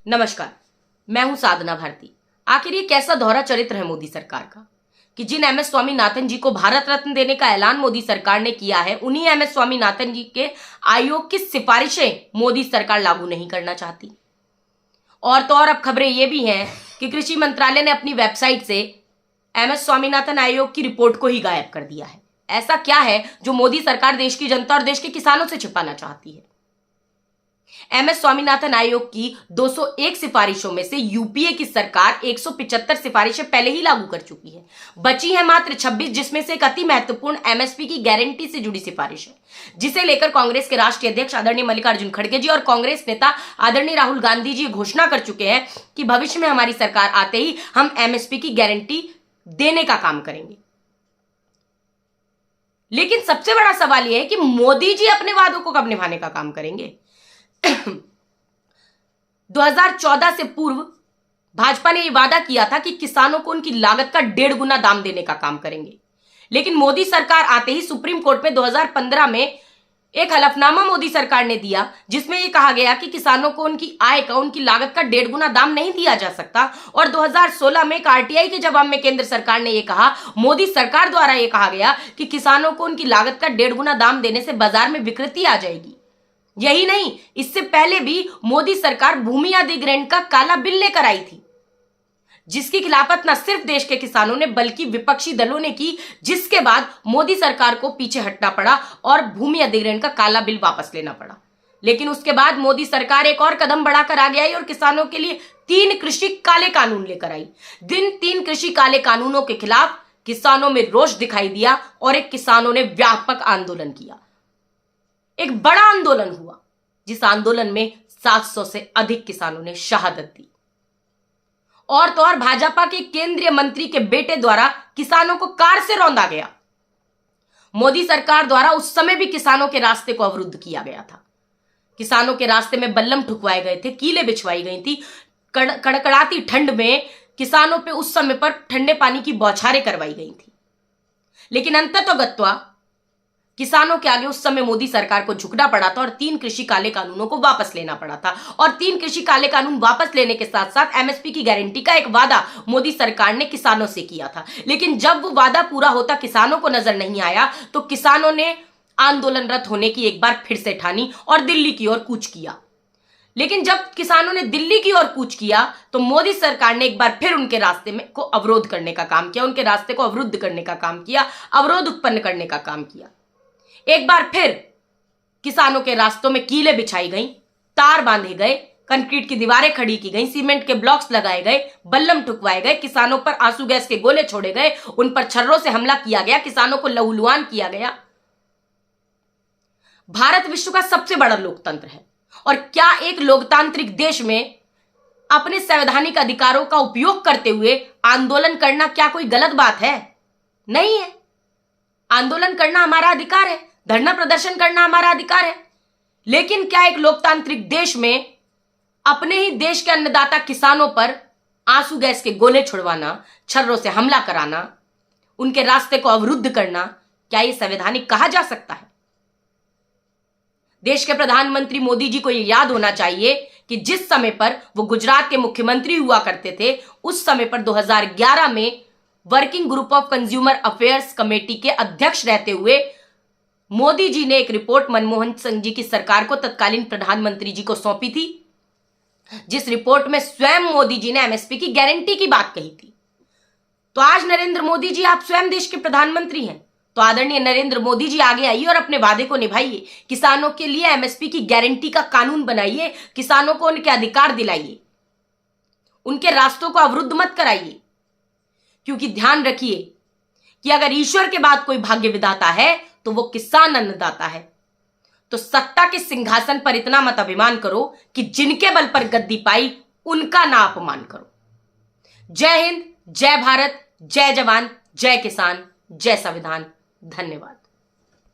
नमस्कार, मैं हूं साधना भारती। आखिर ये कैसा दोहरा चरित्र है मोदी सरकार का कि जिन एमएस स्वामीनाथन जी को भारत रत्न देने का ऐलान मोदी सरकार ने किया है, उन्हीं एमएस स्वामीनाथन जी के आयोग की सिफारिशें मोदी सरकार लागू नहीं करना चाहती। और तो और अब खबरें ये भी हैं कि कृषि मंत्रालय ने अपनी वेबसाइट से एमएस स्वामीनाथन आयोग की रिपोर्ट को ही गायब कर दिया है। ऐसा क्या है जो मोदी सरकार देश की जनता और देश के किसानों से छिपाना चाहती है? एमएस स्वामीनाथन आयोग की 201 सिफारिशों में से यूपीए की सरकार 175 सिफारिशें पहले ही लागू कर चुकी है। बची है मात्र 26, जिसमें से एक अति महत्वपूर्ण एमएसपी की गारंटी से जुड़ी सिफारिश है, जिसे लेकर कांग्रेस के राष्ट्रीय अध्यक्ष आदरणीय मल्लिकार्जुन खड़गे जी और कांग्रेस नेता आदरणीय राहुल गांधी जी घोषणा कर चुके हैं कि भविष्य में हमारी सरकार आते ही हम एमएसपी की गारंटी देने का काम करेंगे। लेकिन सबसे बड़ा सवाल यह है कि मोदी जी अपने वादों को कब निभाने का काम करेंगे? 2014 से पूर्व भाजपा ने यह वादा किया था कि किसानों को उनकी लागत का 1.5 गुना दाम देने का काम करेंगे। लेकिन मोदी सरकार आते ही सुप्रीम कोर्ट में 2015 में एक हलफनामा मोदी सरकार ने दिया, जिसमें यह कहा गया कि किसानों को उनकी आय का, उनकी लागत का 1.5 गुना दाम नहीं दिया जा सकता। और 2016 में एक आरटीआई के जवाब में केंद्र सरकार ने यह कहा, मोदी सरकार द्वारा यह कहा गया कि किसानों को उनकी लागत का 1.5 गुना दाम देने से बाजार में विकृति आ जाएगी। यही नहीं, इससे पहले भी मोदी सरकार भूमि अधिग्रहण का काला बिल लेकर आई थी, जिसकी खिलाफत न सिर्फ देश के किसानों ने बल्कि विपक्षी दलों ने की, जिसके बाद मोदी सरकार को पीछे हटना पड़ा और भूमि अधिग्रहण का काला बिल वापस लेना पड़ा। लेकिन उसके बाद मोदी सरकार एक और कदम बढ़ाकर आगे आई और किसानों के लिए 3 कृषि काले कानून लेकर आई। 3 कृषि काले कानूनों के खिलाफ किसानों में रोष दिखाई दिया और एक किसानों ने व्यापक आंदोलन किया। एक बड़ा आंदोलन हुआ, जिस आंदोलन में 700 से अधिक किसानों ने शहादत दी। और तो और भाजपा के केंद्रीय मंत्री के बेटे द्वारा किसानों को कार से रौंदा गया। मोदी सरकार द्वारा उस समय भी किसानों के रास्ते को अवरुद्ध किया गया था। किसानों के रास्ते में बल्लम ठुकवाए गए थे, कीलें बिछवाई गई थी। कड़कड़ाती ठंड में किसानों पे उस समय पर ठंडे पानी की बौछारें करवाई गई थी। लेकिन अंततोगत्वा किसानों के आगे उस समय मोदी सरकार को झुकना पड़ा था और 3 कृषि काले कानूनों को वापस लेना पड़ा था। और 3 कृषि काले कानून वापस लेने के साथ साथ एमएसपी की गारंटी का एक वादा मोदी सरकार ने किसानों से किया था। लेकिन जब वो वादा पूरा होता किसानों को नजर नहीं आया, तो किसानों ने आंदोलनरत होने की एक बार फिर से ठानी और दिल्ली की ओर कूच किया। लेकिन जब किसानों ने दिल्ली की ओर कूच किया, तो मोदी सरकार ने एक बार फिर उनके रास्ते में को अवरोध करने का काम किया, उनके रास्ते को अवरुद्ध करने का काम किया, अवरोध उत्पन्न करने का काम किया। एक बार फिर किसानों के रास्तों में कीलें बिछाई गई, तार बांधे गए, कंक्रीट की दीवारें खड़ी की गई, सीमेंट के ब्लॉक्स लगाए गए, बल्लम ठुकवाए गए, किसानों पर आंसू गैस के गोले छोड़े गए, उन पर छर्रों से हमला किया गया, किसानों को लहूलुहान किया गया। भारत विश्व का सबसे बड़ा लोकतंत्र है, और क्या एक लोकतांत्रिक देश में अपने संवैधानिक अधिकारों का उपयोग करते हुए आंदोलन करना क्या कोई गलत बात है? नहीं है। आंदोलन करना हमारा अधिकार है, धरना प्रदर्शन करना हमारा अधिकार है। लेकिन क्या एक लोकतांत्रिक देश में अपने ही देश के अन्नदाता किसानों पर आंसू गैस के गोले छुड़वाना, छर्रों से हमला कराना, उनके रास्ते को अवरुद्ध करना, क्या यह संवैधानिक कहा जा सकता है? देश के प्रधानमंत्री मोदी जी को यह याद होना चाहिए कि जिस समय पर वो गुजरात के मुख्यमंत्री हुआ करते थे, उस समय पर 2011 में working group of consumer affairs committee के अध्यक्ष रहते हुए मोदी जी ने एक रिपोर्ट मनमोहन सिंह जी की सरकार को, तत्कालीन प्रधानमंत्री जी को सौंपी थी, जिस रिपोर्ट में स्वयं मोदी जी ने एमएसपी की गारंटी की बात कही थी। तो आज नरेंद्र मोदी जी, आप स्वयं देश के प्रधानमंत्री हैं, तो आदरणीय नरेंद्र मोदी जी आगे आइए और अपने वादे को निभाइए। किसानों के लिए एमएसपी की गारंटी का कानून बनाइए, किसानों को उनके अधिकार दिलाइए, उनके रास्तों को अवरुद्ध मत कराइए। क्योंकि ध्यान रखिए कि अगर ईश्वर के बाद कोई भाग्य विधाता है तो वो किसान अन्नदाता है। तो सत्ता के सिंहासन पर इतना मत अभिमान करो कि जिनके बल पर गद्दी पाई उनका ना अपमान करो। जय हिंद, जय भारत, जय जवान, जय किसान, जय संविधान। धन्यवाद।